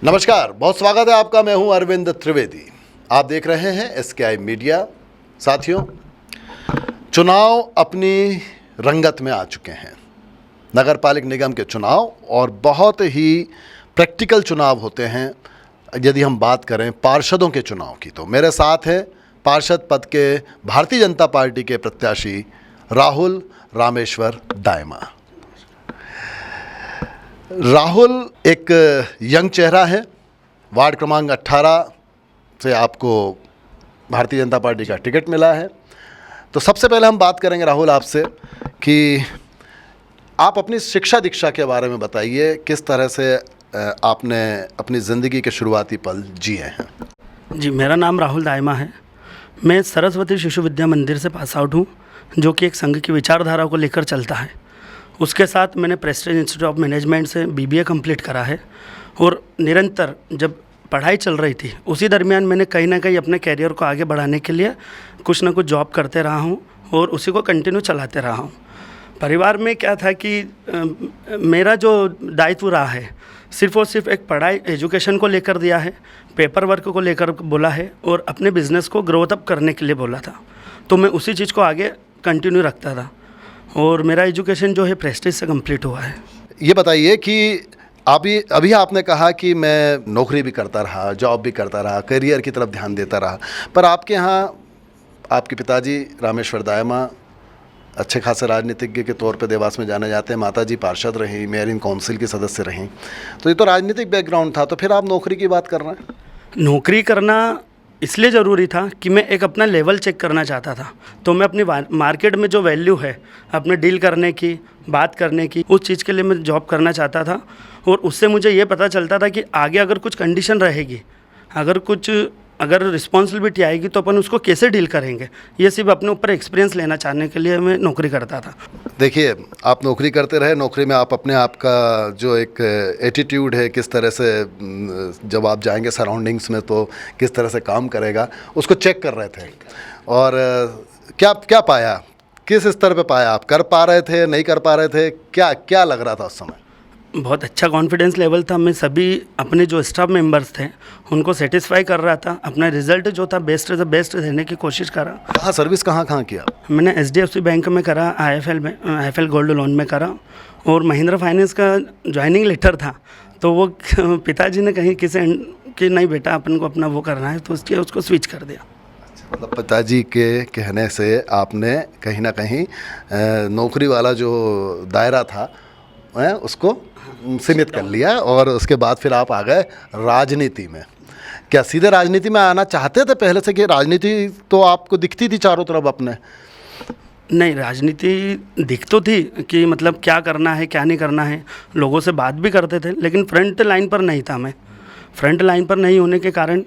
नमस्कार, बहुत स्वागत है आपका। मैं हूं अरविंद त्रिवेदी। आप देख रहे हैं एसकेआई मीडिया। साथियों, चुनाव अपनी रंगत में आ चुके हैं। नगर पालिक निगम के चुनाव और बहुत ही प्रैक्टिकल चुनाव होते हैं। यदि हम बात करें पार्षदों के चुनाव की, तो मेरे साथ हैं पार्षद पद के भारतीय जनता पार्टी के प्रत्याशी राहुल रामेश्वर दायमा। राहुल एक यंग चेहरा है। वार्ड क्रमांक 18 से आपको भारतीय जनता पार्टी का टिकट मिला है। तो सबसे पहले हम बात करेंगे राहुल आपसे कि आप अपनी शिक्षा दीक्षा के बारे में बताइए। किस तरह से आपने अपनी ज़िंदगी के शुरुआती पल जिए हैं? जी, मेरा नाम राहुल दायमा है। मैं सरस्वती शिशु विद्या मंदिर से पास आउट हूँ, जो कि एक संघ की विचारधारा को लेकर चलता है। उसके साथ मैंने प्रेस्टीज इंस्टीट्यूट ऑफ मैनेजमेंट से बीबीए कंप्लीट करा है और निरंतर जब पढ़ाई चल रही थी उसी दरमियान मैंने कहीं ना कहीं अपने कैरियर को आगे बढ़ाने के लिए कुछ ना कुछ जॉब करते रहा हूँ और उसी को कंटिन्यू चलाते रहा हूँ। परिवार में क्या था कि मेरा जो दायित्व रहा है सिर्फ़ और सिर्फ एक पढ़ाई एजुकेशन को लेकर दिया है, पेपर वर्क को लेकर बोला है और अपने बिज़नेस को ग्रोथ अप करने के लिए बोला था। तो मैं उसी चीज़ को आगे कंटिन्यू रखता था और मेरा एजुकेशन जो है प्रेस्टीज से कंप्लीट हुआ है। ये बताइए कि अभी आपने कहा कि मैं नौकरी भी करता रहा, जॉब भी करता रहा, करियर की तरफ ध्यान देता रहा, पर आपके यहाँ आपके पिताजी रामेश्वर दायमा अच्छे खासे राजनीतिज्ञ के तौर पे देवास में जाने जाते हैं। माताजी पार्षद रहीं, मेयर इन काउंसिल की सदस्य रहीं। तो ये तो राजनीतिक बैकग्राउंड था, तो फिर आप नौकरी की बात कर रहे हैं? नौकरी करना इसलिए ज़रूरी था कि मैं एक अपना लेवल चेक करना चाहता था। तो मैं अपनी मार्केट में जो वैल्यू है अपने डील करने की, बात करने की, उस चीज़ के लिए मैं जॉब करना चाहता था। और उससे मुझे ये पता चलता था कि आगे अगर कुछ कंडीशन रहेगी, अगर रिस्पॉन्सिबिलिटी आएगी तो अपन उसको कैसे डील करेंगे, ये सिर्फ अपने ऊपर एक्सपीरियंस लेना चाहने के लिए मैं नौकरी करता था। देखिए, आप नौकरी करते रहे, नौकरी में आप अपने आप का जो एक एटीट्यूड है, किस तरह से जब आप जाएंगे सराउंडिंग्स में तो किस तरह से काम करेगा, उसको चेक कर रहे थे। और क्या क्या पाया, किस स्तर पे पाया? आप कर पा रहे थे, नहीं कर पा रहे थे, क्या क्या लग रहा था उस समय? बहुत अच्छा कॉन्फिडेंस लेवल था। मैं सभी अपने जो स्टाफ मेंबर्स थे उनको सेटिस्फाई कर रहा था। अपना रिजल्ट जो था बेस्ट से बेस्ट देने की कोशिश करा। कहाँ सर्विस कहाँ किया? मैंने एचडीएफसी बैंक में करा, आईएफएल गोल्ड लोन में करा और महिंद्रा फाइनेंस का ज्वाइनिंग लेटर था। तो वो पिताजी ने कहीं कि नहीं बेटा अपन को अपना वो करना है, तो उसको स्विच कर दिया। मतलब पिताजी के कहने से आपने कहीं ना कहीं नौकरी वाला जो दायरा था उसको सीमित कर लिया और उसके बाद फिर आप आ गए राजनीति में। क्या सीधे राजनीति में आना चाहते थे पहले से, कि राजनीति तो आपको दिखती थी चारों तरफ अपने? नहीं, राजनीति दिख तो थी कि मतलब क्या करना है क्या नहीं करना है, लोगों से बात भी करते थे, लेकिन फ्रंट लाइन पर नहीं था मैं। फ्रंट लाइन पर नहीं होने के कारण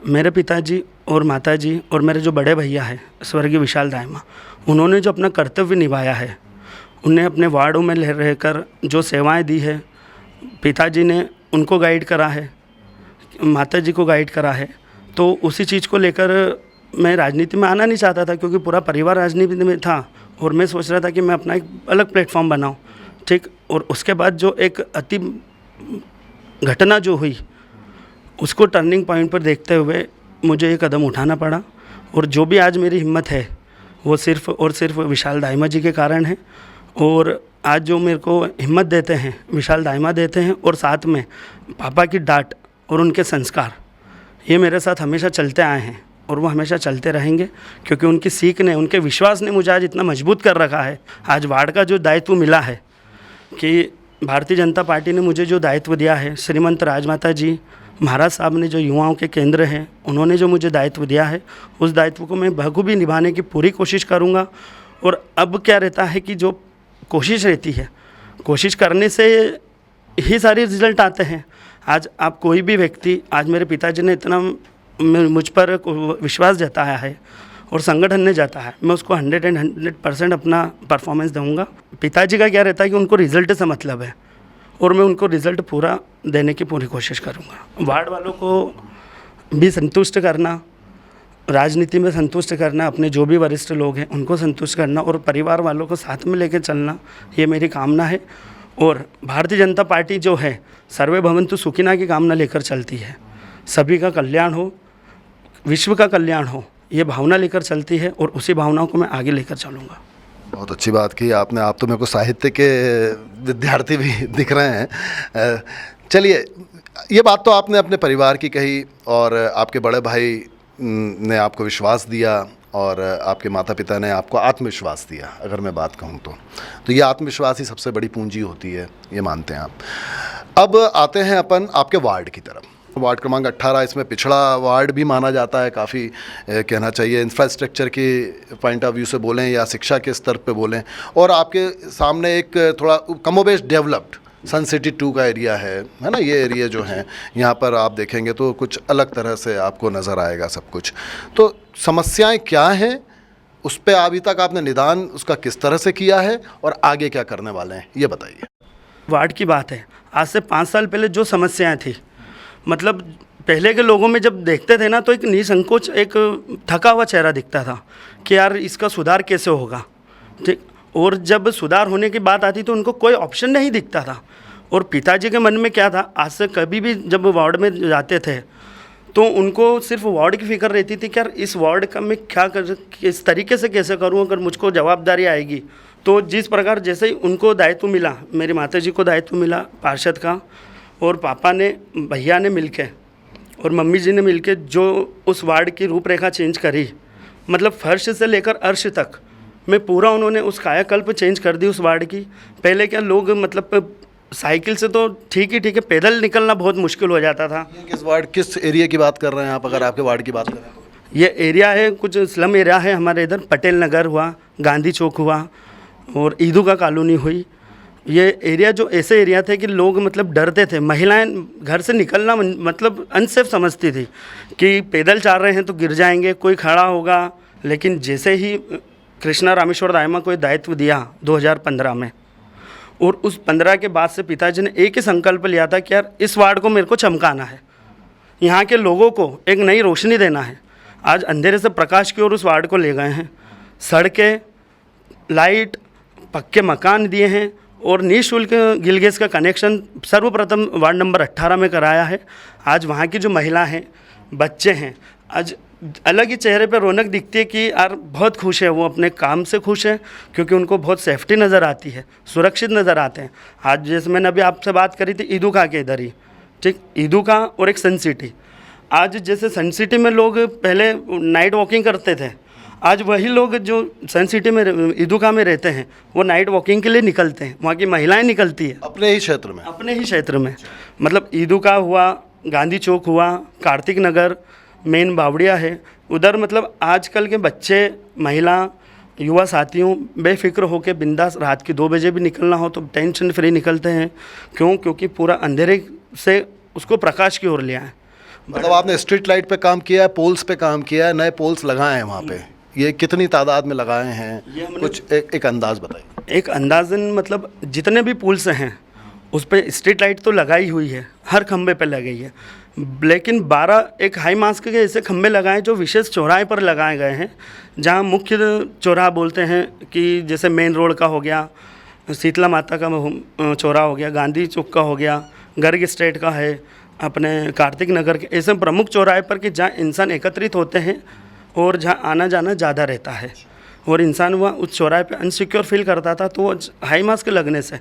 मेरे पिताजी और माताजी और मेरे जो बड़े भैया हैं स्वर्गीय विशाल दायमा, उन्होंने जो अपना कर्तव्य निभाया है, उन्हें अपने वार्डों में रहकर जो सेवाएं दी है, पिताजी ने उनको गाइड करा है, माताजी को गाइड करा है। तो उसी चीज़ को लेकर मैं राजनीति में आना नहीं चाहता था, क्योंकि पूरा परिवार राजनीति में था और मैं सोच रहा था कि मैं अपना एक अलग प्लेटफॉर्म बनाऊं, ठीक। और उसके बाद जो एक अति घटना जो हुई, उसको टर्निंग पॉइंट पर देखते हुए मुझे ये कदम उठाना पड़ा। और जो भी आज मेरी हिम्मत है वो सिर्फ़ और सिर्फ विशाल दायमा जी के कारण है। और आज जो मेरे को हिम्मत देते हैं विशाल दायमा देते हैं, और साथ में पापा की डांट और उनके संस्कार, ये मेरे साथ हमेशा चलते आए हैं और वो हमेशा चलते रहेंगे, क्योंकि उनकी सीख ने, उनके विश्वास ने मुझे आज इतना मजबूत कर रखा है। आज वार्ड का जो दायित्व मिला है, कि भारतीय जनता पार्टी ने मुझे जो दायित्व दिया है, श्रीमंत राजमाता जी महाराज साहब ने जो युवाओं के केंद्र हैं, उन्होंने जो मुझे दायित्व दिया है, उस दायित्व को मैं बखूबी निभाने की पूरी कोशिश करूँगा। और अब क्या रहता है कि जो कोशिश रहती है, कोशिश करने से ही सारे रिजल्ट आते हैं। आज आप कोई भी व्यक्ति, आज मेरे पिताजी ने इतना मुझ पर विश्वास जताया है और संगठन ने जताया है, मैं उसको 100% अपना परफॉर्मेंस दूँगा। पिताजी का क्या रहता है कि उनको रिज़ल्ट से मतलब है और मैं उनको रिज़ल्ट पूरा देने की पूरी कोशिश करूँगा। वार्ड वालों को भी संतुष्ट करना, राजनीति में संतुष्ट करना, अपने जो भी वरिष्ठ लोग हैं उनको संतुष्ट करना और परिवार वालों को साथ में लेकर चलना, ये मेरी कामना है। और भारतीय जनता पार्टी जो है सर्वे भवन्तु सुखिना की कामना लेकर चलती है, सभी का कल्याण हो, विश्व का कल्याण हो, ये भावना लेकर चलती है और उसी भावनाओं को मैं आगे लेकर चलूँगा। बहुत अच्छी बात की आपने। आप तो मेरे को साहित्य के विद्यार्थी भी दिख रहे हैं। चलिए, ये बात तो आपने अपने परिवार की कही और आपके बड़े भाई ने आपको विश्वास दिया और आपके माता पिता ने आपको आत्मविश्वास दिया, अगर मैं बात कहूँ तो ये आत्मविश्वास ही सबसे बड़ी पूंजी होती है, ये मानते हैं आप। अब आते हैं अपन आपके वार्ड की तरफ। वार्ड क्रमांक 18 इसमें पिछड़ा वार्ड भी माना जाता है, काफ़ी कहना चाहिए इंफ्रास्ट्रक्चर की पॉइंट ऑफ व्यू से बोलें या शिक्षा के स्तर पे बोलें, और आपके सामने एक थोड़ा कमोबेश डेवलप्ड सन सिटी 2 का एरिया है ना। ये एरिया जो है यहाँ पर आप देखेंगे तो कुछ अलग तरह से आपको नज़र आएगा सब कुछ। तो समस्याएं क्या हैं, उस पर अभी तक आपने निदान उसका किस तरह से किया है और आगे क्या करने वाले हैं, ये बताइए। वार्ड की बात है, आज से 5 साल पहले जो समस्याएं थी, मतलब पहले के लोगों में जब देखते थे ना तो एक निसंकोच, एक थका हुआ चेहरा दिखता था कि यार इसका सुधार कैसे होगा, ठीक। और जब सुधार होने की बात आती तो उनको कोई ऑप्शन नहीं दिखता था। और पिताजी के मन में क्या था, आज से कभी भी जब वार्ड में जाते थे तो उनको सिर्फ वार्ड की फिक्र रहती थी कि यार इस वार्ड का मैं क्या कर, किस तरीके से कैसे करूँ, अगर मुझको जवाबदारी आएगी तो जिस प्रकार जैसे ही उनको दायित्व मिला, मेरी माताजी को दायित्व मिला पार्षद का, और पापा ने, भैया ने मिलके और मम्मी जी ने मिलके जो उस वार्ड की रूपरेखा चेंज करी, मतलब फर्श से लेकर अर्श तक में पूरा उन्होंने उस कायाकल्प चेंज कर दी उस वार्ड की। पहले क्या लोग मतलब साइकिल से तो ठीक है, पैदल निकलना बहुत मुश्किल हो जाता था। किस एरिया की बात कर रहे हैं आप, अगर आपके वार्ड की बात करें तो? ये एरिया है, कुछ स्लम एरिया है हमारे इधर, पटेल नगर हुआ, गांधी चौक हुआ और ईदू का कॉलोनी हुई। ये एरिया जो ऐसे एरिया थे कि लोग मतलब डरते थे, महिलाएं घर से निकलना मतलब अनसेफ समझती थी कि पैदल चल रहे हैं तो गिर जाएंगे, कोई खड़ा होगा। लेकिन जैसे ही कृष्णा रामेश्वर दायमा को दायित्व दिया 2015 में, और उस 15 के बाद से पिताजी ने एक ही संकल्प लिया था कि यार इस वार्ड को मेरे को चमकाना है, यहाँ के लोगों को एक नई रोशनी देना है। आज अंधेरे से प्रकाश की ओर उस वार्ड को ले गए हैं, सड़कें, लाइट, पक्के मकान दिए हैं और निःशुल्क गिल गैस का कनेक्शन सर्वप्रथम वार्ड नंबर 18 में कराया है। आज वहाँ की जो महिला हैं, बच्चे हैं, आज अलग ही चेहरे पर रौनक दिखती है कि यार बहुत खुश है, वो अपने काम से खुश है क्योंकि उनको बहुत सेफ्टी नज़र आती है, सुरक्षित नज़र आते हैं। आज जैसे मैंने अभी आपसे बात करी थी ईदूका के इधर ही, ठीक, ईदूका और एक सन सिटी। आज जैसे सन सिटी में लोग पहले नाइट वॉकिंग करते थे, आज वही लोग जो सन सिटी में ईदूका में रहते हैं वो नाइट वॉकिंग के लिए निकलते हैं। वहाँ की महिलाएं निकलती है अपने ही क्षेत्र में, मतलब ईदूका हुआ, गांधी चौक हुआ, कार्तिक नगर, मेन बावड़िया है उधर। मतलब आजकल के बच्चे, महिला, युवा साथियों बेफिक्र होकर बिंदास रात की 2 बजे भी निकलना हो तो टेंशन फ्री निकलते हैं। क्यों? क्योंकि पूरा अंधेरे से उसको प्रकाश की ओर लिया है। मतलब आपने स्ट्रीट लाइट पे काम किया है, पोल्स पे काम किया है, नए पोल्स लगाए हैं वहाँ पे, ये कितनी तादाद में लगाए हैं, कुछ एक अंदाज़ बताइए। एक अंदाज़न मतलब जितने भी पुल्स हैं उस पर स्ट्रीट लाइट तो लगाई हुई है, हर खंबे पे लगाई है, लेकिन 12 एक हाई मास्क के ऐसे खंबे लगाए जो विशेष चौराहे पर लगाए गए हैं, जहां मुख्य चौराहा बोलते हैं कि जैसे मेन रोड का हो गया, शीतला माता का चौराहा हो गया, गांधी चौक का हो गया, गर्ग स्ट्रीट का है, अपने कार्तिक नगर के, ऐसे प्रमुख चौराहे पर कि जहाँ इंसान एकत्रित होते हैं और जहाँ आना जाना ज़्यादा रहता है और इंसान वहाँ उस चौराहे पे अनसिक्योर फील करता था। तो वो हाई मास्क लगने से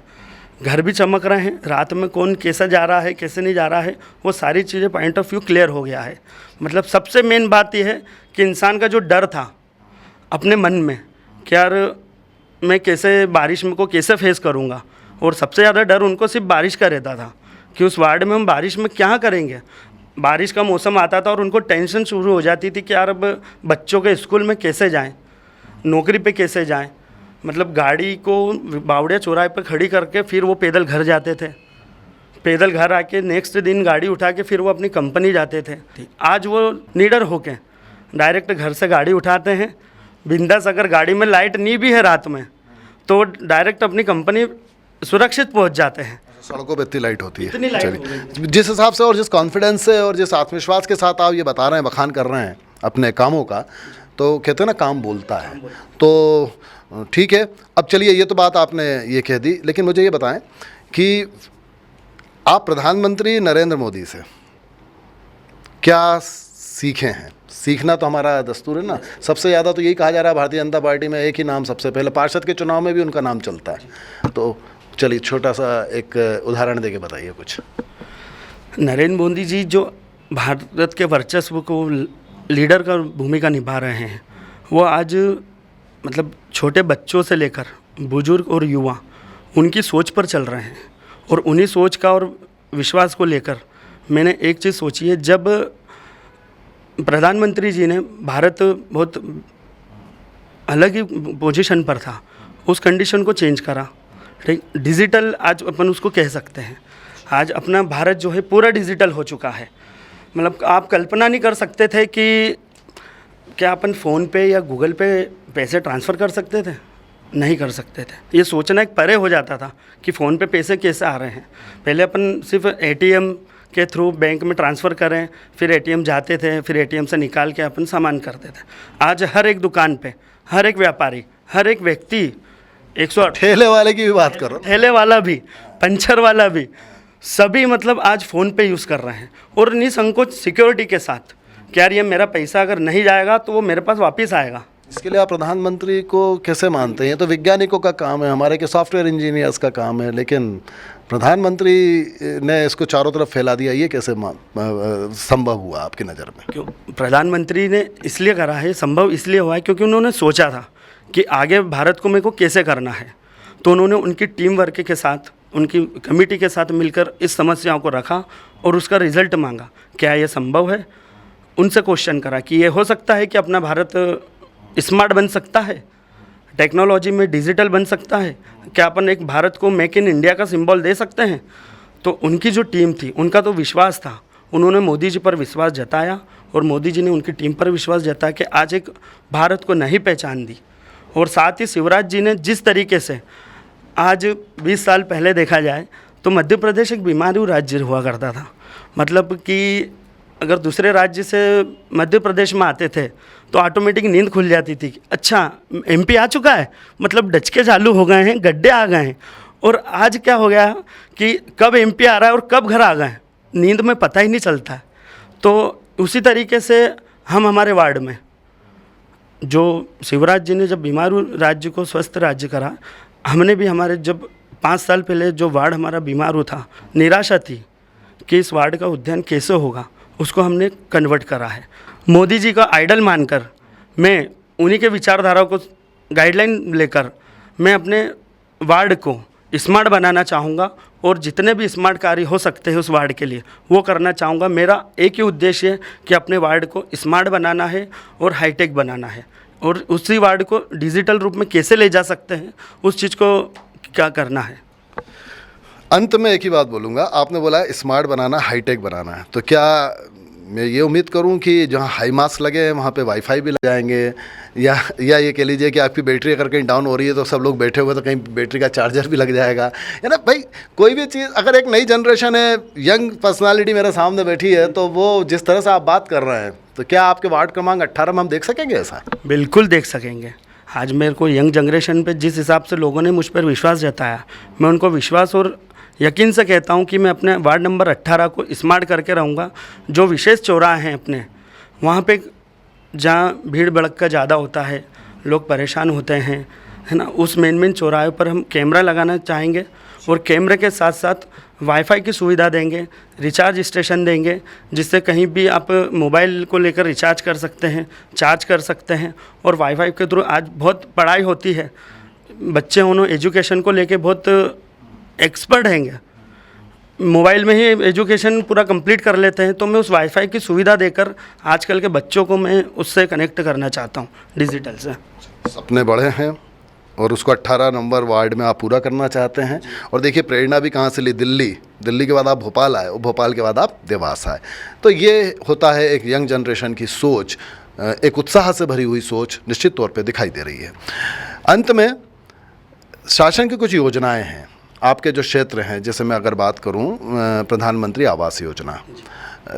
घर भी चमक रहे हैं, रात में कौन कैसा जा रहा है, कैसे नहीं जा रहा है, वो सारी चीज़ें पॉइंट ऑफ व्यू क्लियर हो गया है। मतलब सबसे मेन बात यह है कि इंसान का जो डर था अपने मन में कि यार मैं कैसे बारिश में को कैसे फेस करूँगा, और सबसे ज़्यादा डर उनको सिर्फ बारिश का रहता था कि उस वार्ड में हम बारिश में क्या करेंगे। बारिश का मौसम आता था और उनको टेंशन शुरू हो जाती थी कि यार अब बच्चों के स्कूल में कैसे जाएं, नौकरी पे कैसे जाएं। मतलब गाड़ी को बावड़िया चौराहे पर खड़ी करके फिर वो पैदल घर जाते थे, पैदल घर आके नेक्स्ट दिन गाड़ी उठा के फिर वो अपनी कंपनी जाते थे। आज वो निडर होके डायरेक्ट घर से गाड़ी उठाते हैं, बिंदास, अगर गाड़ी में लाइट नहीं भी है रात में तो डायरेक्ट अपनी कंपनी सुरक्षित पहुंच जाते हैं। सड़कों पे इतनी लाइट होती है। चलिए, जिस हिसाब से और जिस कॉन्फिडेंस से और जिस आत्मविश्वास के साथ आप ये बता रहे हैं, बखान कर रहे हैं अपने कामों का, तो कहते हैं ना काम बोलता है। तो ठीक है, अब चलिए ये तो बात आपने ये कह दी, लेकिन मुझे ये बताएं कि आप प्रधानमंत्री नरेंद्र मोदी से क्या सीखे हैं? सीखना तो हमारा दस्तूर है ना। सबसे ज़्यादा तो यही कहा जा रहा है भारतीय जनता पार्टी में एक ही नाम सबसे पहले, पार्षद के चुनाव में भी उनका नाम चलता है। तो चलिए छोटा सा एक उदाहरण देके बताइए कुछ। नरेंद्र मोदी जी जो भारत के वर्चस्व को लीडर का भूमिका निभा रहे हैं, वो आज मतलब छोटे बच्चों से लेकर बुजुर्ग और युवा उनकी सोच पर चल रहे हैं। और उन्हीं सोच का और विश्वास को लेकर मैंने एक चीज़ सोची है, जब प्रधानमंत्री जी ने भारत बहुत अलग ही पोजीशन पर था, उस कंडीशन को चेंज करा। ठीक, डिजिटल आज अपन उसको कह सकते हैं। आज अपना भारत जो है पूरा डिजिटल हो चुका है। मतलब आप कल्पना नहीं कर सकते थे कि क्या अपन फ़ोन पे या गूगल पे पैसे ट्रांसफ़र कर सकते थे, नहीं कर सकते थे। ये सोचना एक परे हो जाता था कि फ़ोन पे पैसे कैसे आ रहे हैं। पहले अपन सिर्फ एटीएम के थ्रू बैंक में ट्रांसफ़र करें, फिर एटीएम जाते थे, फिर एटीएम से निकाल के अपन सामान करते थे। आज हर एक दुकान पे, हर एक व्यापारी, हर एक व्यक्ति 108 ठेले वाले की भी बात करो, ठेले वाला भी, पंचर वाला भी, सभी मतलब आज फ़ोन पे यूज़ कर रहे हैं। और निसंकोच सिक्योरिटी के साथ कि यार ये मेरा पैसा अगर नहीं जाएगा तो वो मेरे पास वापस आएगा। इसके लिए आप प्रधानमंत्री को कैसे मानते हैं? ये तो वैज्ञानिकों का काम है, हमारे के सॉफ्टवेयर इंजीनियर्स का काम है, लेकिन प्रधानमंत्री ने इसको चारों तरफ फैला दिया। ये कैसे संभव हुआ आपकी नज़र में? क्यों प्रधानमंत्री ने इसलिए करा है, संभव इसलिए हुआ है क्योंकि उन्होंने सोचा था कि आगे भारत को मेरे को कैसे करना है। तो उन्होंने उनकी टीम वर्क के साथ, उनकी कमेटी के साथ मिलकर इस समस्याओं को रखा और उसका रिज़ल्ट मांगा। क्या ये संभव है? उनसे क्वेश्चन करा कि ये हो सकता है कि अपना भारत स्मार्ट बन सकता है, टेक्नोलॉजी में डिजिटल बन सकता है, क्या अपन एक भारत को मेक इन इंडिया का सिंबल दे सकते हैं? तो उनकी जो टीम थी, उनका तो विश्वास था, उन्होंने मोदी जी पर विश्वास जताया और मोदी जी ने उनकी टीम पर विश्वास जताया कि आज एक भारत को नई पहचान दी। और साथ ही शिवराज जी ने जिस तरीके से आज 20 साल पहले देखा जाए तो मध्य प्रदेश एक बीमारू राज्य हुआ करता था। मतलब कि अगर दूसरे राज्य से मध्य प्रदेश में आते थे तो ऑटोमेटिक नींद खुल जाती थी। अच्छा, एमपी आ चुका है, मतलब डचके चालू हो गए हैं, गड्ढे आ गए हैं। और आज क्या हो गया कि कब एमपी आ रहा है और कब घर आ गए, नींद में पता ही नहीं चलता है। तो उसी तरीके से हम हमारे वार्ड में जो शिवराज जी ने जब बीमारू राज्य को स्वस्थ राज्य करा, हमने भी हमारे जब 5 साल पहले जो वार्ड हमारा बीमारू था, निराशा थी कि इस वार्ड का उद्यान कैसे होगा, उसको हमने कन्वर्ट करा है। मोदी जी का आइडल मानकर मैं उन्हीं के विचारधारा को गाइडलाइन लेकर मैं अपने वार्ड को स्मार्ट बनाना चाहूँगा और जितने भी स्मार्ट कार्य हो सकते हैं उस वार्ड के लिए वो करना चाहूँगा। मेरा एक ही उद्देश्य है कि अपने वार्ड को स्मार्ट बनाना है और हाईटेक बनाना है, और उसी वार्ड को डिजिटल रूप में कैसे ले जा सकते हैं उस चीज़ को क्या करना है। अंत में एक ही बात बोलूँगा, आपने बोला है स्मार्ट बनाना, हाईटेक बनाना है, तो क्या मैं ये उम्मीद करूं कि जहां हाई मास्क लगे हैं वहाँ पे वाईफाई भी लग जाएंगे, या ये कह लीजिए कि आपकी बैटरी अगर कहीं डाउन हो रही है तो सब लोग बैठे हुए तो कहीं बैटरी का चार्जर भी लग जाएगा, है ना भाई? कोई भी चीज़, अगर एक नई जनरेशन है, यंग पर्सनालिटी मेरे सामने बैठी है, तो वो जिस तरह से आप बात कर रहे हैं, तो क्या आपके वार्ड क्रमांक 18 में हम देख सकेंगे ऐसा? बिल्कुल देख सकेंगे। आज मेरे को यंग जनरेशन पे जिस हिसाब से लोगों ने मुझ पर विश्वास जताया, मैं उनको विश्वास और यकीन से कहता हूँ कि मैं अपने वार्ड नंबर 18 को स्मार्ट करके रहूँगा। जो विशेष चौराहे हैं अपने, वहाँ पे जहाँ भीड़ भड़का ज़्यादा होता है, लोग परेशान होते हैं, है ना, उस मेन चौराहे पर हम कैमरा लगाना चाहेंगे और कैमरे के साथ साथ वाईफाई की सुविधा देंगे, रिचार्ज स्टेशन देंगे, जिससे कहीं भी आप मोबाइल को लेकर रिचार्ज कर सकते हैं, चार्ज कर सकते हैं। और वाईफाई के थ्रू आज बहुत पढ़ाई होती है, बच्चे उन्होंने एजुकेशन को लेके बहुत एक्सपर्ट हैं, मोबाइल में ही एजुकेशन पूरा कंप्लीट कर लेते हैं। तो मैं उस वाईफाई की सुविधा देकर आजकल के बच्चों को मैं उससे कनेक्ट करना चाहता हूँ डिजिटल से। सपने बड़े हैं और उसको 18 नंबर वार्ड में आप पूरा करना चाहते हैं। और देखिए प्रेरणा भी कहाँ से ली, दिल्ली के बाद आप भोपाल आए और भोपाल के बाद आप देवास आए। तो ये होता है एक यंग जनरेशन की सोच, एक उत्साह से भरी हुई सोच निश्चित तौर पे दिखाई दे रही है। अंत में शासन की कुछ योजनाएं हैं आपके जो क्षेत्र हैं, जैसे मैं अगर बात करूं प्रधानमंत्री आवास योजना,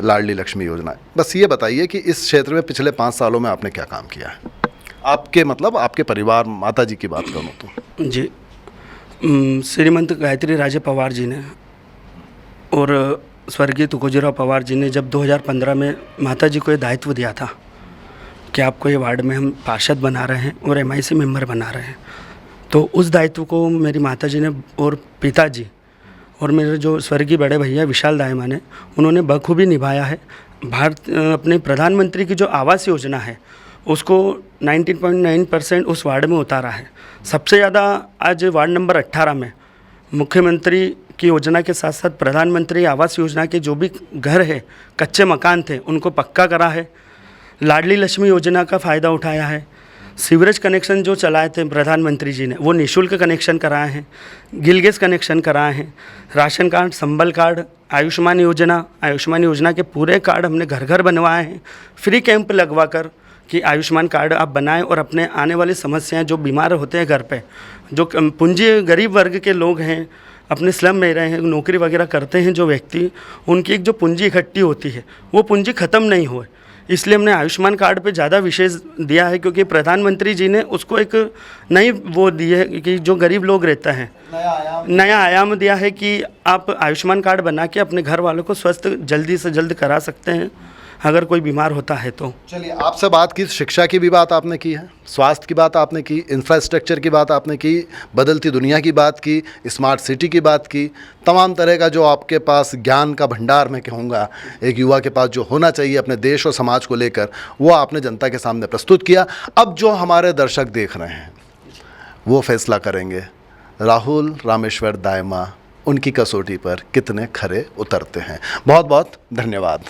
लाडली लक्ष्मी योजना, बस ये बताइए कि इस क्षेत्र में पिछले 5 सालों में आपने क्या काम किया है? आपके मतलब आपके परिवार, माता जी की बात करूँ तो। जी, श्रीमंत गायत्री राजे पवार जी ने और स्वर्गीय तुकोजीराव पवार जी ने जब 2015 में माता जी को ये दायित्व दिया था कि आपको ये वार्ड में हम पार्षद बना रहे हैं और MIC मेंबर बना रहे हैं, तो उस दायित्व को मेरी माता जी ने और पिताजी और मेरे जो स्वर्गीय बड़े भैया विशाल दायमा ने, उन्होंने बखूबी निभाया है। अपने प्रधानमंत्री की जो आवास योजना है उसको 19.9% उस वार्ड में उतारा है। सबसे ज़्यादा आज वार्ड नंबर 18 में मुख्यमंत्री की योजना के साथ साथ प्रधानमंत्री आवास योजना के जो भी घर है, कच्चे मकान थे, उनको पक्का करा है। लाडली लक्ष्मी योजना का फ़ायदा उठाया है। सीवरेज कनेक्शन जो चलाए थे प्रधानमंत्री जी ने, वो निःशुल्क कनेक्शन कराए हैं। गिल गैस कनेक्शन कराए हैं। राशन कार्ड, संबल कार्ड, आयुष्मान योजना के पूरे कार्ड हमने घर घर बनवाए हैं। फ्री कैंप लगवा कर कि आयुष्मान कार्ड आप बनाएं और अपने आने वाली समस्याएं, जो बीमार होते हैं घर पे, जो पूंजी गरीब वर्ग के लोग हैं, अपने स्लम में रहे हैं, नौकरी वगैरह करते हैं जो व्यक्ति, उनकी एक जो पूंजी इकट्ठी होती है वो पूंजी ख़त्म नहीं हो, इसलिए हमने आयुष्मान कार्ड पे ज़्यादा विशेष दिया है, क्योंकि प्रधानमंत्री जी ने उसको एक नई वो दी है कि जो गरीब लोग रहता है, नया आयाम दिया है कि आप आयुष्मान कार्ड बना के अपने घर वालों को स्वस्थ जल्दी से जल्द करा सकते हैं अगर कोई बीमार होता है तो। चलिए, आपसे बात की, शिक्षा की भी बात आपने की है, स्वास्थ्य की बात आपने की, इंफ्रास्ट्रक्चर की बात आपने की, बदलती दुनिया की बात की, स्मार्ट सिटी की बात की, तमाम तरह का जो आपके पास ज्ञान का भंडार मैं कहूँगा एक युवा के पास जो होना चाहिए अपने देश और समाज को लेकर, वो आपने जनता के सामने प्रस्तुत किया। अब जो हमारे दर्शक देख रहे हैं वो फैसला करेंगे राहुल रामेश्वर दायमा उनकी कसौटी पर कितने खरे उतरते हैं। बहुत बहुत धन्यवाद।